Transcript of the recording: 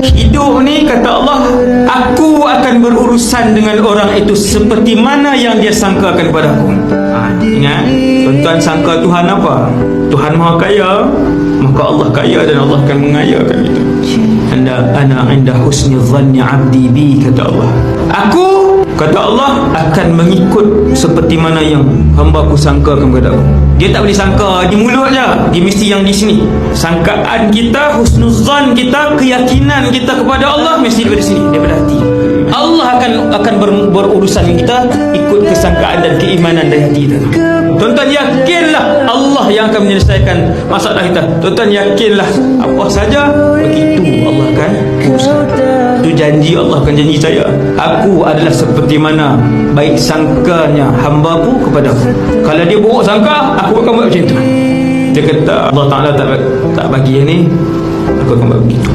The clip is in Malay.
Hidup ni, kata Allah, aku akan berurusan dengan orang itu seperti mana yang dia sangkakan kepada aku. Ingat, tuan-tuan sangka Tuhan apa? Tuhan Maha Kaya, maka Allah kaya dan Allah akan mengayakan kita. Ana inda husni dhanni abdi bi, kata Allah. Aku, kata Allah, akan mengikut seperti mana yang hamba ku sangkakan kepada aku. Dia tak boleh sangka di mulut je, dia mesti yang di sini. Sangkaan kita, husnuzan kita, keyakinan kita kepada Allah mesti daripada sini, daripada hati. Allah akan berurusan dengan kita ikut kesangkaan dan keimanan dari hati kita. Tuan-tuan yakinlah Allah yang akan menyelesaikan masalah kita. Tuan-tuan yakinlah apa saja begitu Allah akan uruskan. Itu janji Allah, bukan janji saya. Aku adalah seperti mana baik sangkanya hamba-Ku kepada aku. Kalau dia buruk sangka, aku akan buat macam itu. Dia kata Allah Ta'ala tak bagi yang ni, aku akan buat begitu.